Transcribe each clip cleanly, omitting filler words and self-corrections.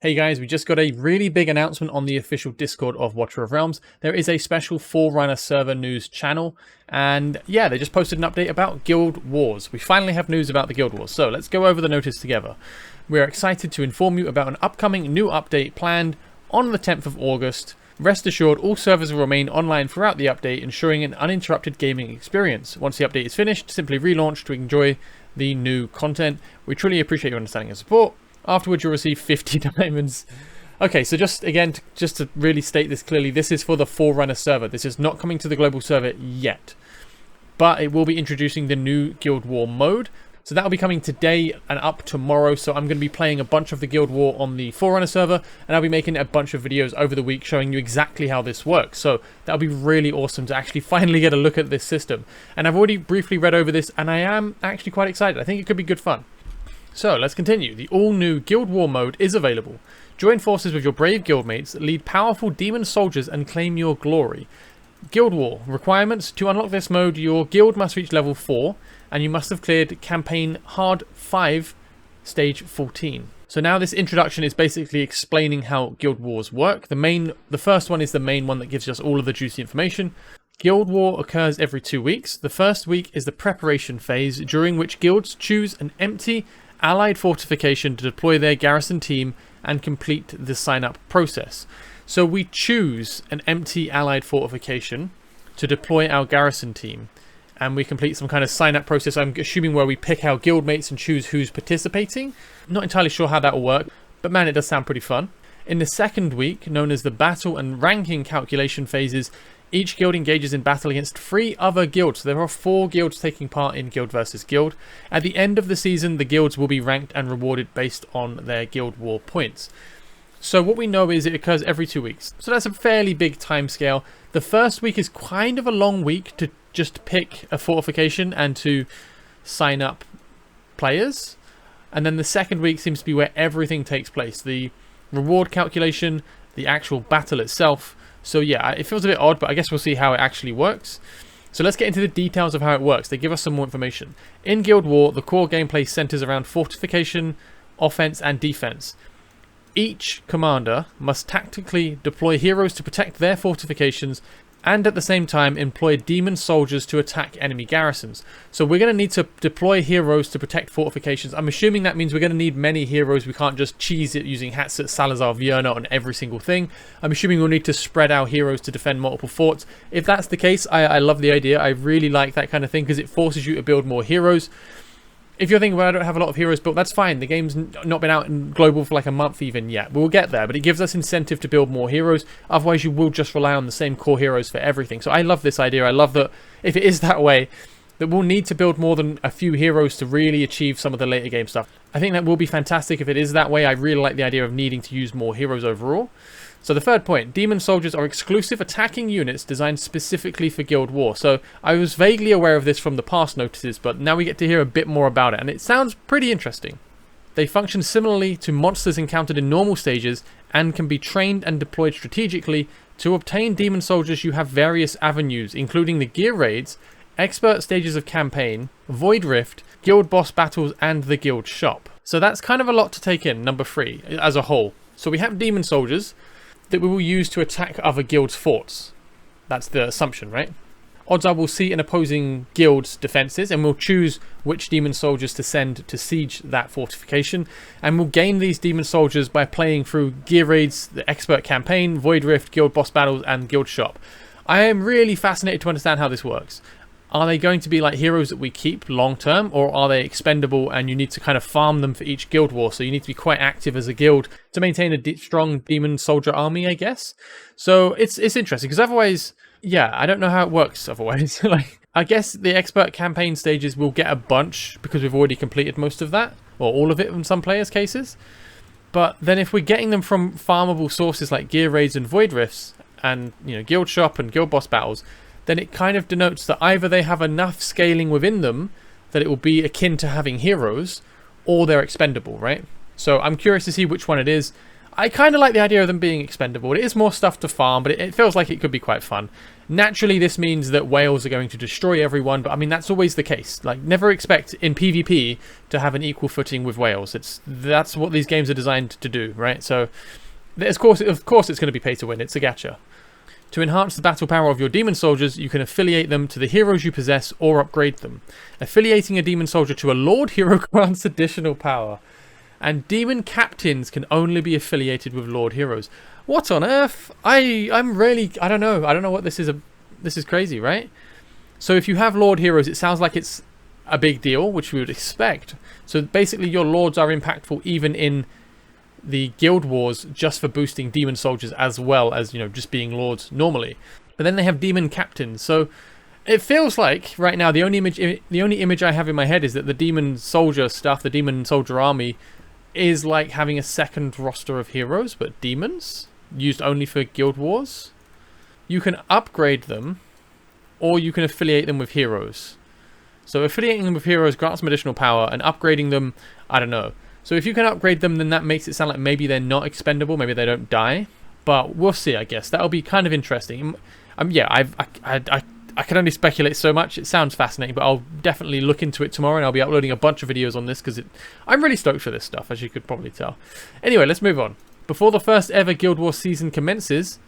Hey guys, we just got a really big announcement on the official Discord of Watcher of Realms. There is a special Forerunner server news channel, and yeah, they just posted an update about Guild Wars. We finally have news about the Guild Wars, so let's go over the notice together. We're excited to inform you about an upcoming new update planned on the 10th of August. Rest assured, all servers will remain online throughout the update, ensuring an uninterrupted gaming experience. Once the update is finished, simply relaunch to enjoy the new content. We truly appreciate your understanding and support. Afterwards, you'll receive 50 diamonds. Okay, so just to really state this clearly, this is for the Forerunner server. This is not coming to the global server yet, but it will be introducing the new Guild War mode. So that'll be coming today and up tomorrow. So I'm going to be playing a bunch of the Guild War on the Forerunner server, and I'll be making a bunch of videos over the week showing you exactly how this works. So that'll be really awesome to actually finally get a look at this system. And I've already briefly read over this, and I am actually quite excited. I think it could be good fun. So let's continue. The all-new Guild War mode is available. Join forces with your brave guildmates, lead powerful demon soldiers, and claim your glory. Guild War requirements: to unlock this mode, your guild must reach level 4, and you must have cleared campaign hard 5, stage 14. So now this introduction is basically explaining how Guild Wars work. The first one is the main one that gives us all of the juicy information. Guild War occurs every 2 weeks. The first week is the preparation phase, during which guilds choose an empty allied fortification to deploy their garrison team and complete the sign-up process. So we choose an empty allied fortification to deploy our garrison team, and we complete some kind of sign-up process, I'm assuming, where we pick our guildmates and choose who's participating. Not entirely sure how that will work, but man, it does sound pretty fun. In the second week, known as the battle and ranking calculation phases, each guild engages in battle against 3 other guilds. So there are 4 guilds taking part in Guild versus Guild. At the end of the season, the guilds will be ranked and rewarded based on their Guild War points. So what we know is it occurs every 2 weeks. So that's a fairly big time scale. The first week is kind of a long week to just pick a fortification and to sign up players. And then the second week seems to be where everything takes place. The reward calculation, the actual battle itself. So yeah, it feels a bit odd, but I guess we'll see how it actually works. So let's get into the details of how it works. They give us some more information. In Guild War, the core gameplay centers around fortification, offense, and defense. Each commander must tactically deploy heroes to protect their fortifications, and at the same time employ demon soldiers to attack enemy garrisons. So we're going to need to deploy heroes to protect fortifications. I'm assuming that means we're going to need many heroes. We can't just cheese it using Hatset, Salazar, Vierna on every single thing. I'm assuming we'll need to spread our heroes to defend multiple forts. If that's the case, I love the idea. I really like that kind of thing because it forces you to build more heroes. If you're thinking, well, I don't have a lot of heroes built, that's fine. The game's not been out in global for like a month even yet. We'll get there, but it gives us incentive to build more heroes. Otherwise, you will just rely on the same core heroes for everything. So I love this idea. I love that if it is that way, that we'll need to build more than a few heroes to really achieve some of the later game stuff. I think that will be fantastic if it is that way. I really like the idea of needing to use more heroes overall. So the third point, demon soldiers are exclusive attacking units designed specifically for Guild War. So I was vaguely aware of this from the past notices, but now we get to hear a bit more about it, and it sounds pretty interesting. They function similarly to monsters encountered in normal stages and can be trained and deployed strategically. To obtain demon soldiers, you have various avenues, including the gear raids, expert stages of campaign, void rift, guild boss battles, and the guild shop. So that's kind of a lot to take in, number 3, as a whole. So we have demon soldiers that we will use to attack other guilds' forts. That's the assumption, right? Odds are we'll see an opposing guild's defenses, and we'll choose which demon soldiers to send to siege that fortification. And we'll gain these demon soldiers by playing through gear raids, the expert campaign, void rift, guild boss battles, and guild shop. I am really fascinated to understand how this works. Are they going to be like heroes that we keep long term, or are they expendable and you need to kind of farm them for each guild war? So you need to be quite active as a guild to maintain a strong demon soldier army, I guess. So it's interesting because otherwise, yeah, I don't know how it works otherwise. Like, I guess the expert campaign stages will get a bunch because we've already completed most of that, or all of it in some players' cases. But then if we're getting them from farmable sources like gear raids and void rifts, and guild shop and guild boss battles, then it kind of denotes that either they have enough scaling within them that it will be akin to having heroes, or they're expendable, right? So I'm curious to see which one it is. I kind of like the idea of them being expendable. It is more stuff to farm, but it feels like it could be quite fun. Naturally, this means that whales are going to destroy everyone, but I mean, that's always the case. Like, never expect in PvP to have an equal footing with whales. That's what these games are designed to do, right? So, of course it's going to be pay to win. It's a gacha. To enhance the battle power of your demon soldiers, you can affiliate them to the heroes you possess or upgrade them. Affiliating a demon soldier to a lord hero grants additional power. And demon captains can only be affiliated with lord heroes. What on earth? I don't know. I don't know what this is. This is crazy, right? So if you have lord heroes, it sounds like it's a big deal, which we would expect. So basically your lords are impactful even in the guild wars, just for boosting demon soldiers as well as, you know, just being lords normally. But then they have demon captains. So it feels like right now the only image I have in my head is that the demon soldier stuff, the demon soldier army, is like having a second roster of heroes, but demons, used only for guild wars. You can upgrade them, or you can affiliate them with heroes. So affiliating them with heroes grants them additional power, and upgrading them, I don't know. So if you can upgrade them, then that makes it sound like maybe they're not expendable, maybe they don't die. But we'll see, I guess. That'll be kind of interesting. Yeah, I can only speculate so much. It sounds fascinating, but I'll definitely look into it tomorrow, and I'll be uploading a bunch of videos on this because I'm really stoked for this stuff, as you could probably tell. Anyway, let's move on. Before the first ever Guild Wars season commences,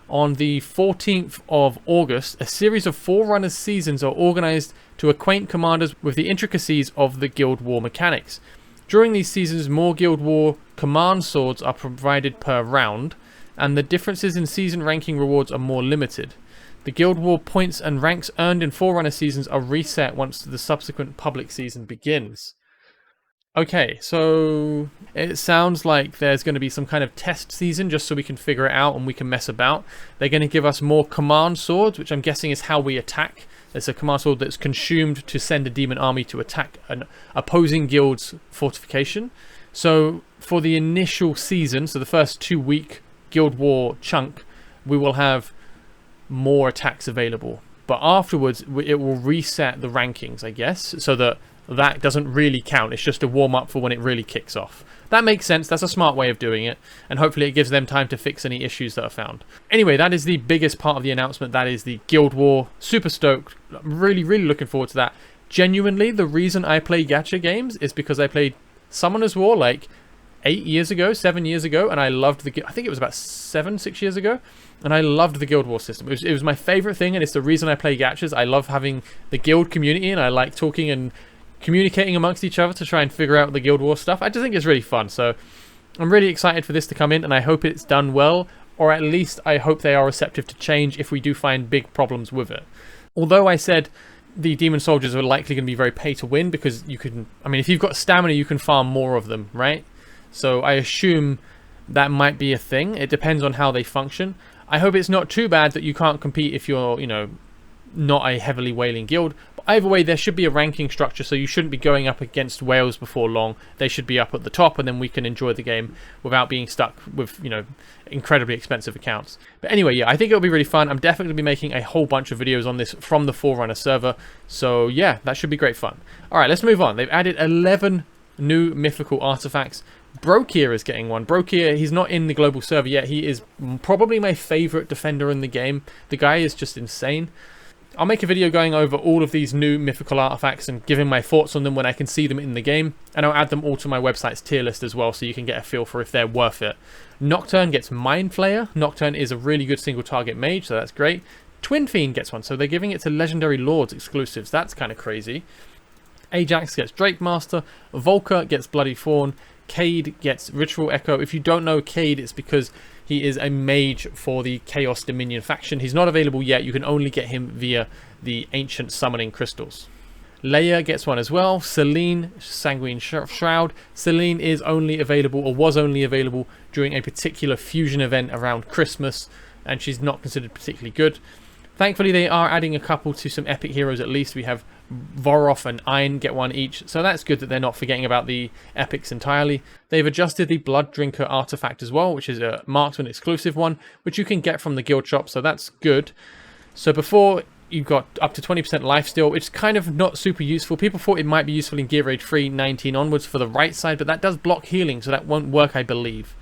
on the 14th of August, a series of Forerunner seasons are organized to acquaint commanders with the intricacies of the Guild War mechanics. During these seasons, more Guild War command swords are provided per round, and the differences in season ranking rewards are more limited. The Guild War points and ranks earned in Forerunner seasons are reset once the subsequent public season begins. Okay, so it sounds like there's going to be some kind of test season just so we can figure it out and we can mess about. They're going to give us more command swords, which I'm guessing is how we attack. There's a command sword that's consumed to send a demon army to attack an opposing guild's fortification. So for the initial season, so the first 2-week Guild War chunk, we will have more attacks available, but afterwards it will reset the rankings, I guess, so that doesn't really count. It's just a warm-up for when it really kicks off. That makes sense. That's a smart way of doing it, and hopefully it gives them time to fix any issues that are found. Anyway, that is the biggest part of the announcement. That is the Guild War. Super stoked. I'm really looking forward to that. Genuinely, the reason I play gacha games is because I played Summoner's War like 7 years ago, and I loved I think it was about 6 years ago, and I loved the Guild War system. It was my favorite thing, and it's the reason I play gachas. I love having the guild community, and I like talking and communicating amongst each other to try and figure out the Guild War stuff. I just think it's really fun, so I'm really excited for this to come in, and I hope it's done well, or at least I hope they are receptive to change if we do find big problems with it. Although I said the demon soldiers are likely going to be very pay to win, because you can, I mean, if you've got stamina, you can farm more of them, right? So I assume that might be a thing. It depends on how they function. I hope it's not too bad that you can't compete if you're, you know, not a heavily whaling guild. But either way, there should be a ranking structure, so you shouldn't be going up against whales before long. They should be up at the top, and then we can enjoy the game without being stuck with, you know, incredibly expensive accounts. But anyway, yeah, I think it'll be really fun. I'm definitely going to be making a whole bunch of videos on this from the Forerunner server. So yeah, that should be great fun. All right, let's move on. They've added 11 new mythical artifacts. Brokir is getting one. Brokir, he's not in the global server yet. He is probably my favorite defender in the game. The guy is just insane. I'll make a video going over all of these new mythical artifacts and giving my thoughts on them when I can see them in the game. And I'll add them all to my website's tier list as well, so you can get a feel for if they're worth it. Nocturne gets Mind Flayer. Nocturne is a really good single target mage, so that's great. Twin Fiend gets one, so they're giving it to Legendary Lords exclusives. That's kind of crazy. Ajax gets Drake Master. Volker gets Bloody Fawn. Cade gets Ritual Echo. If you don't know Cade, it's because he is a mage for the Chaos Dominion faction. He's not available yet. You can only get him via the Ancient Summoning Crystals. Leia gets one as well. Selene, Sanguine Shroud. Selene is only available, or was only available, during a particular fusion event around Christmas, and she's not considered particularly good. Thankfully, they are adding a couple to some epic heroes at least. We have Voroth and Ein get one each, so that's good that they're not forgetting about the epics entirely. They've adjusted the Blood Drinker artifact as well, which is a marksman exclusive one, which you can get from the guild shop, so that's good. So before, you've got up to 20% lifesteal, which is kind of not super useful. People thought it might be useful in Gear Age 3, 19 onwards for the right side, but that does block healing, so that won't work, I believe.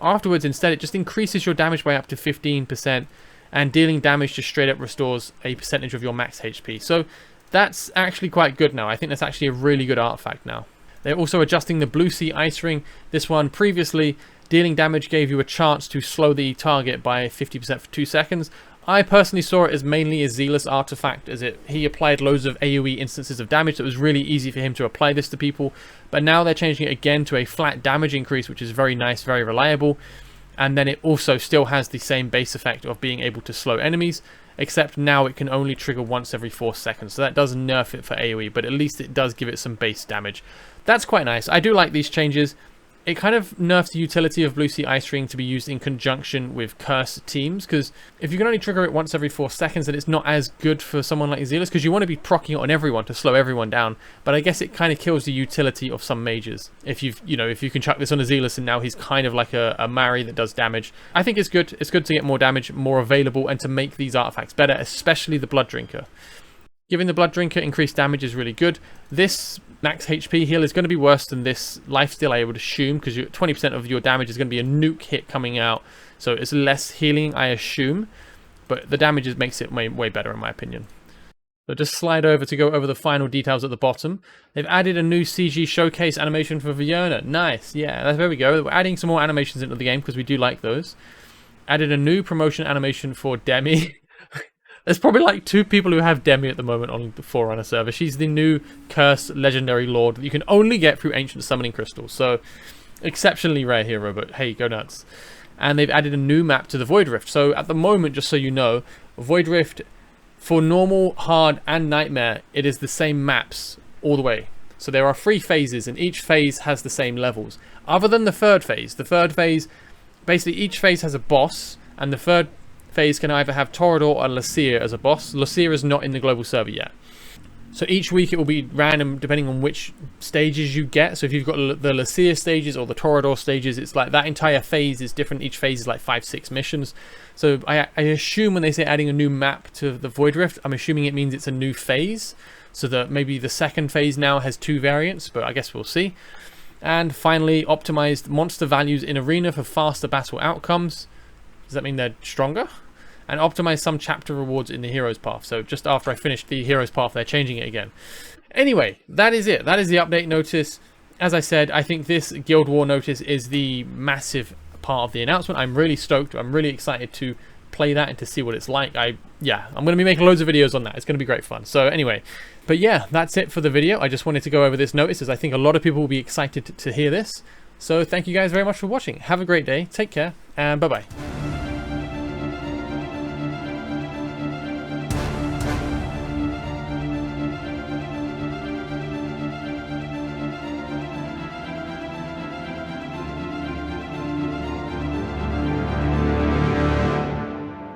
Afterwards, instead, it just increases your damage by up to 15%, and dealing damage just straight up restores a percentage of your max HP. So that's actually quite good now. I think that's actually a really good artifact now. They're also adjusting the Blue Sea Ice Ring. This one, previously, dealing damage gave you a chance to slow the target by 50% for 2 seconds. I personally saw it as mainly a Zealous artifact, as he applied loads of AoE instances of damage, so it was really easy for him to apply this to people. But now they're changing it again to a flat damage increase, which is very nice, very reliable. And then it also still has the same base effect of being able to slow enemies, except now it can only trigger once every 4 seconds. So that does nerf it for AoE, but at least it does give it some base damage. That's quite nice. I do like these changes. It kind of nerfs the utility of Blue Sea Ice Ring to be used in conjunction with cursed teams, because if you can only trigger it once every 4 seconds, then it's not as good for someone like Zealous, because you want to be proccing it on everyone to slow everyone down. But I guess it kind of kills the utility of some mages. If you can chuck this on a Zealous and now he's kind of like a Mari that does damage. I think it's good. It's good to get more damage, more available, and to make these artifacts better, especially the Blood Drinker. Giving the Blood Drinker increased damage is really good. This max HP heal is going to be worse than this lifesteal, I would assume, because 20% of your damage is going to be a nuke hit coming out. So it's less healing, I assume. But the damage makes it way better, in my opinion. So just slide over to go over the final details at the bottom. They've added a new CG showcase animation for Forerunner. Nice, yeah, there we go. We're adding some more animations into the game because we do like those. Added a new promotion animation for Demi. There's probably like 2 people who have Demi at the moment on the Forerunner server. She's the new cursed legendary lord that you can only get through ancient summoning crystals. So exceptionally rare hero, but hey, go nuts. And they've added a new map to the Void Rift. So at the moment, just so you know, Void Rift for normal, hard, and nightmare, it is the same maps all the way. So there are 3 phases, and each phase has the same levels. Other than the third phase, basically each phase has a boss, and the third phase can either have Torador or Lasir as a boss. Lasir is not in the global server yet. So each week it will be random depending on which stages you get. So if you've got the Lasir stages or the Torador stages, it's like that entire phase is different. Each phase is like 5-6 missions. So I assume when they say adding a new map to the Void Rift, I'm assuming it means it's a new phase. So that maybe the second phase now has 2 variants, but I guess we'll see. And finally, optimized monster values in Arena for faster battle outcomes. Does that mean they're stronger? And optimize some chapter rewards in the Hero's Path. So just after I finished the Hero's Path, they're changing it again. Anyway, that is it. That is the update notice. As I said, I think this Guild War notice is the massive part of the announcement. I'm really stoked. I'm really excited to play that and to see what it's like. I'm going to be making loads of videos on that. It's going to be great fun. So anyway, but yeah, that's it for the video. I just wanted to go over this notice as I think a lot of people will be excited to hear this. So thank you guys very much for watching. Have a great day. Take care and bye-bye.